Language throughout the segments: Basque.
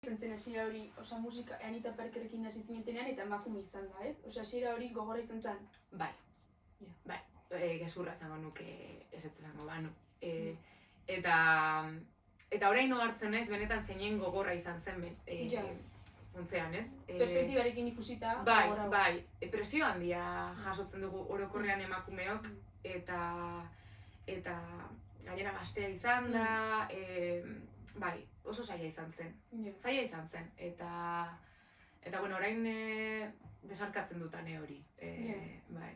zen hasiera hori, osea musika Anita Parkerrekin hasi zinetenean eta emakume izan da, ez? Osea hasiera hori gogorra izan zen. Bai. Bai. Gezurra izango nuke esatzeko banu. Eta orain hartzen naiz benetan zeinen gogorra izan zen funtzean, ez? Perspektibarekin ikusita. Bai. Presio handia jasotzen dugu orokorrean emakumeok eta gainera gaztea izan da, bai, oso zaila izan zen. Zaila izan zen. Eta bueno, orain desarkatzen dutane hori. Bai.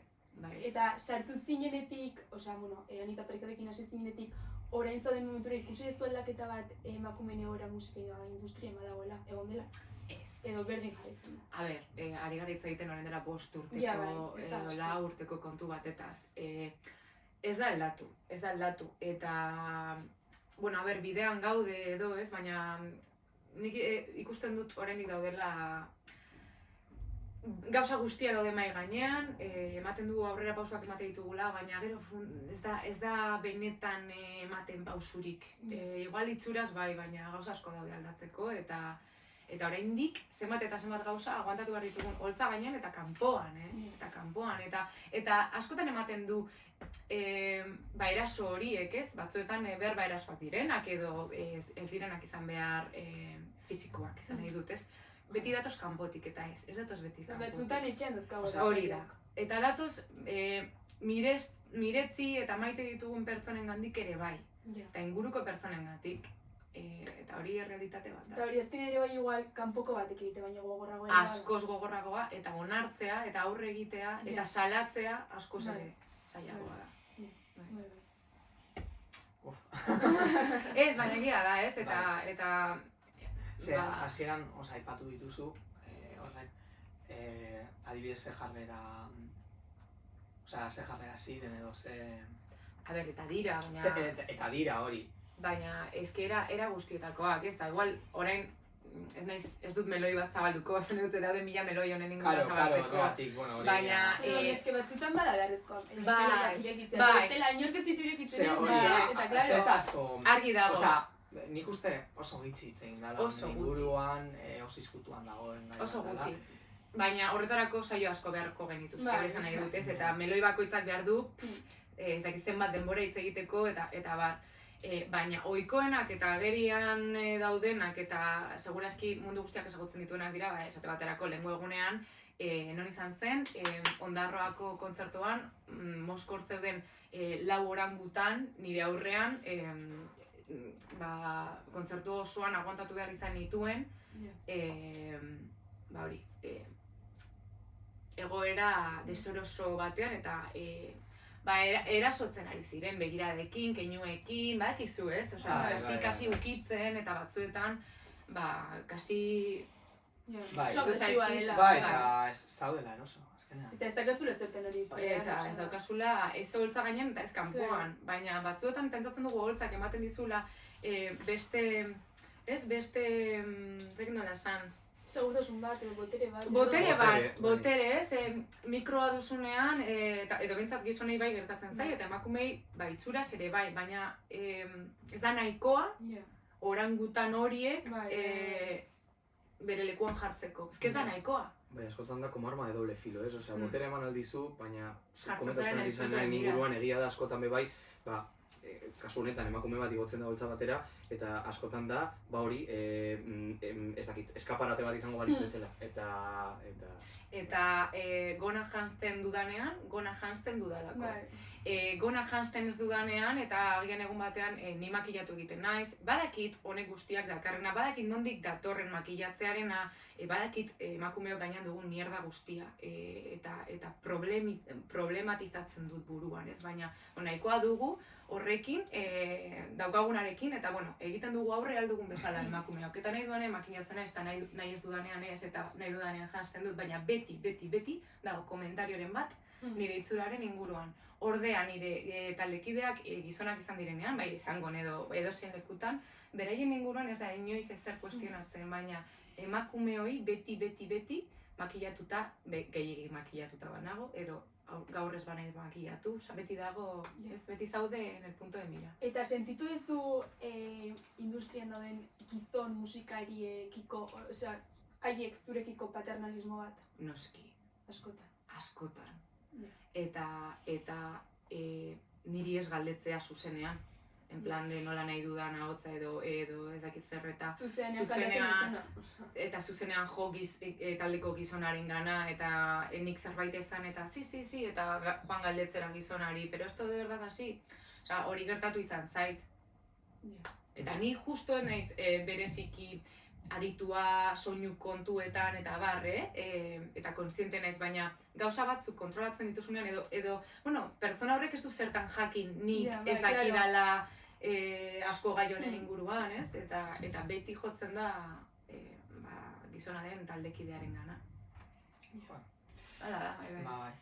Eta sartu zinenetik, osea, Anita Parkerrekin hasi zinenetik, orain zauden momentura ikusi duzu aldaketa bat emakumeen egoera musika industrian badagoela, egon dela? Ez. Edo berdin jarraitzen da. A ber, ari gara hitz egiten orain dela 5 urteko edo 4 urteko kontu batetaz. Ez da aldatu. Eta, bueno, a ber, bidean gaude edo, ez, baina nik ikusten dut oraindik daudela gauza guztia daude mahai gainean, ematen du aurrera pausoak emate ditugula, baina gero ez da benetan ematen pausurik. Igual itxuraz bai, baina gauza asko daude aldatzeko, eta oraindik zenbat eta zenbat gauza aguantatu behar ditugun holtza gainean eta kanpoan, eta askotan ematen du eraso horiek, ez? Batzuetan berba erasoak direnak edo ez direnak izan behar fisikoak izan nahi dut, ez? Beti datoz kanpotik eta ez datoz beti kanpotik. Batzutan etxean duzkago. Hori da. Eta datoz miretzi eta maite ditugun pertsonen gandik ere bai. Eta inguruko pertsonen gandik. Eta hori errealitate bat da. Eta hori azken ere bai igual kanpoko batek egite baina gogorragoa. Askoz gogorragoa eta onartzea eta aurre egitea eta salatzea askoz ere zailagoa da. Ez, baina egia da, ez? Eta hasieran aipatu dituzu, adibidez ze jarrera ziren edo ze... A ber, eta dira, baina... Eta dira hori. Baina, ezke era guztietakoak, ez da, igual, orain, ez dut meloi bat zabalduko, zen dut daude 1000 meloi honen ingura zabaltzeko. Baina... Eske batzutan bada beharrezkoa. Bai. Bestela, inork ez ditu irekitzen eta klaro. Ez da asko... Argi dago. Nik uste oso gitxi hitz egin dela, inguruan, oso izkutuan dagoen. Oso gutxi. Baina horretarako saio asko beharko genituzke, hori izan nahi dut, ez? Eta meloi bakoitzak behar du, ez dakit zenbat denbora hitz egiteko, eta bar. Baina ohikoenak eta agerian daudenak eta segurazki mundu guztiak ezagutzen dituenak dira, esate baterako lehengo egunean, non izan zen, Ondarroako kontzertuan, Moskor zeuden 4 orangutan nire aurrean, kontzertu osoan aguantatu behar izan nituen, hori, egoera desoroso batean eta erasotzen ari ziren begiradekin, keinuekin, badakizu ez? Kasi ukitzen eta batzuetan, kasi... Agresiboa dela. Eta zaudela eroso. Eta ez dakazula zerten hori izan. Eta ez daukazula ez holtza gainean eta ez kanpoan. Baina batzuetan pentsatzen dugu holtzak ematen dizula beste, zekin dola esan, segurtasun bat, botere bat. Botere ez, mikroa duzunean, edo bintzat gizonei bai gertatzen zai, eta emakumei itxuraz ere bai, baina ez da nahikoa, orangutan horiek bere lekuan jartzeko. Ez da nahikoa. Bai, askotan da como arma de doble filo, ez? Osea, botere eman aldizu, baina komentatzen ari zen inguruan egia da askotan be bai, kasu honetan emakume bat igotzen da holtza batera, eta askotan da, hori, ez dakit, eskaparate bat izango balitz bezala, eta gona janzten dudanean, gona janzten dudalako. Gona janzten ez dudanean, eta agian egun batean ni makillatu egiten naiz, badakit honek guztiak dakarrena, badakit nondik datorren makillatzearena, badakit emakumeok gainean dugun mierda guztia, eta problematizatzen dut buruan, ez? Baina nahikoa dugu horrekin, daukagunarekin, eta egiten dugu aurre aldugun bezala emakumeok. Eta nahi dudanean makillatzen naiz, eta nahi ez dudanean ez, eta nahi dudanean janzten dut, baina beti dago komentarioren bat nire itzuraren inguruan. Ordea nire taldekideak gizonak izan direnean, bai izango edozein lekutan, beraien inguruan ez da inoiz ezer kuestionatzen, baina emakumeoi beti makillatuta, gehiegi makillatuta banago, edo gaur ez banaiz makiatu, beti dago, beti zaude en el punto de mira. Eta sentitu duzu industrian dauden gizon musikariekiko, osea, haiek zurekiko paternalismo bat? Noski. Askotan. Askotan. Eta niri ez galdetzea zuzenean. En plan de nola nahi dudan ahotsa edo ez dakit zer eta zuzenean jo taldeko gizonaren gana eta nik zerbait ezan eta si eta joan galdetzera gizonari, pero esto de verdad así. Osea, hori gertatu izan zait. Eta ni justo naiz bereziki aditua soinu kontuetan eta barre, eta kontziente naiz, baina gauza batzuk kontrolatzen dituzunean edo pertsona horrek ez du zertan jakin nik ez dakidala asko gai honen inguruan, ez? Eta beti jotzen da gizona den taldekidearen gana. Hala da, bai.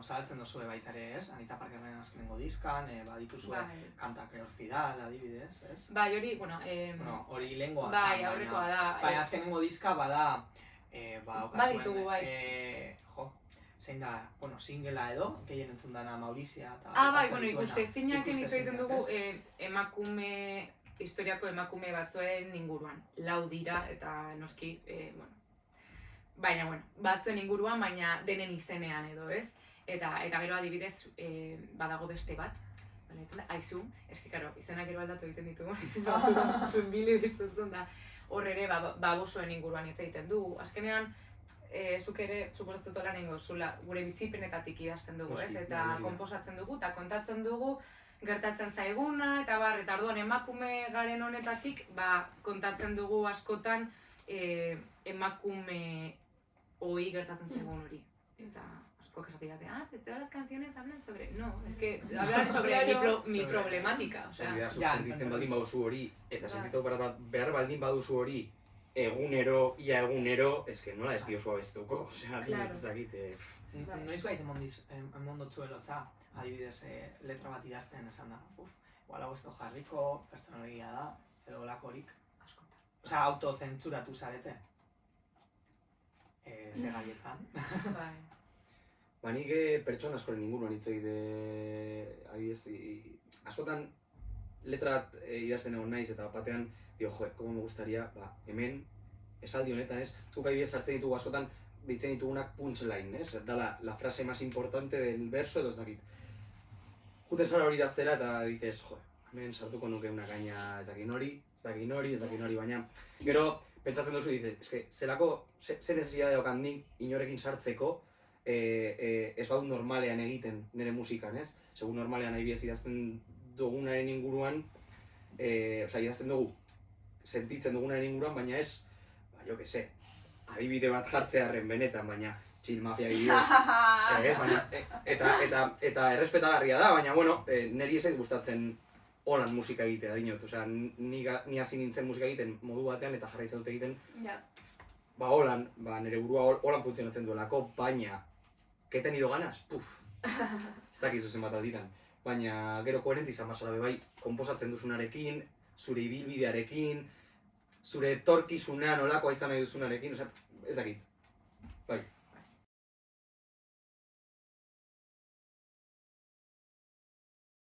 Zabaltzen duzue baita ere, ez? Anita Parkerren azkenengo diskan, badituzue kantak Orfidal, adibidez, ez? Bai, hori, hori lehengoa zen, bai, aurrekoa da. Bai, azkenengo diska bada, baditugu, bai. Zein da, singela edo, gehien entzun dana Maurizia eta... Bai, ikuste zinaken hitz egiten dugu historiako emakume batzuen inguruan. Lau dira eta noski, baina, batzuen inguruan, baina denen izenean edo, ez? Eta gero adibidez, badago beste bat, aizu, eski, karo, izenak gero aldatu egiten ditugu, zuen bili ditzutzen da, hor ere, babosoen inguruan hitz egiten dugu. Azkenean, zuk ere, suposatzen lan ingo zula, gure bizipenetatik idazten dugu, ez? Eta konposatzen dugu, eta kontatzen dugu, gertatzen zaiguna, eta orduan emakume garen honetatik, kontatzen dugu askotan emakume hoi gertatzen zaigun hori. Eta asko esate didate, pues todas las canciones hablan sobre... No, es que hablan sobre mi problemática. Sentitzen baldin baduzu hori, eta sentitu behar baldin baduzu hori, egunero, eske nola ez diozu abestuko, osea, ez dakit. Noiz bait emondotzu elotza, adibidez letra bat idazten esan da, igual hau ez du jarriko, pertsonalia da, edo lakorik. Askotan. Osea, autozentzuratu zarete. Ze gaietan. Nik pertsona askoren inguruan hitz egite, adibidez, askotan letrat idazten egon naiz eta batean, como me gustaría, hemen, esaldi honetan, ez? Guk adibidez sartzen ditugu askotan, ditzen ditugunak punchline, ez? Dala, la frase más importante del verso edo ez dakit. Juten zara hori datzera eta dices, hemen sartuko nuke una gaina ez dakin hori, baina gero, pentsatzen duzu, dices, zelako, ze necesidade daukan nik inorekin sartzeko, ez badu normalean egiten nire musikan, ez? Segun normalean adibidez idazten dugunaren inguruan, idazten dugu, sentitzen dugunaren inguruan, baina ez, jo que se, adibide bat jartzearen benetan, baina chill mafia adibidez, eta errespetagarria da, baina, niri ezait gustatzen holan musika egitea dinot, ni hasi nintzen musika egiten modu batean eta jarraitzen dut egiten, holan, nire burua holan funtzionatzen duelako, baina, ¿qué tenido ganas? Ez dakizu zenbat alditan, baina gero koherenti izan basara bai, konposatzen duzunarekin, zure ibilbidearekin, zure etorkizunean olakoa izan nahi duzunarekin, ez dakit. Bai.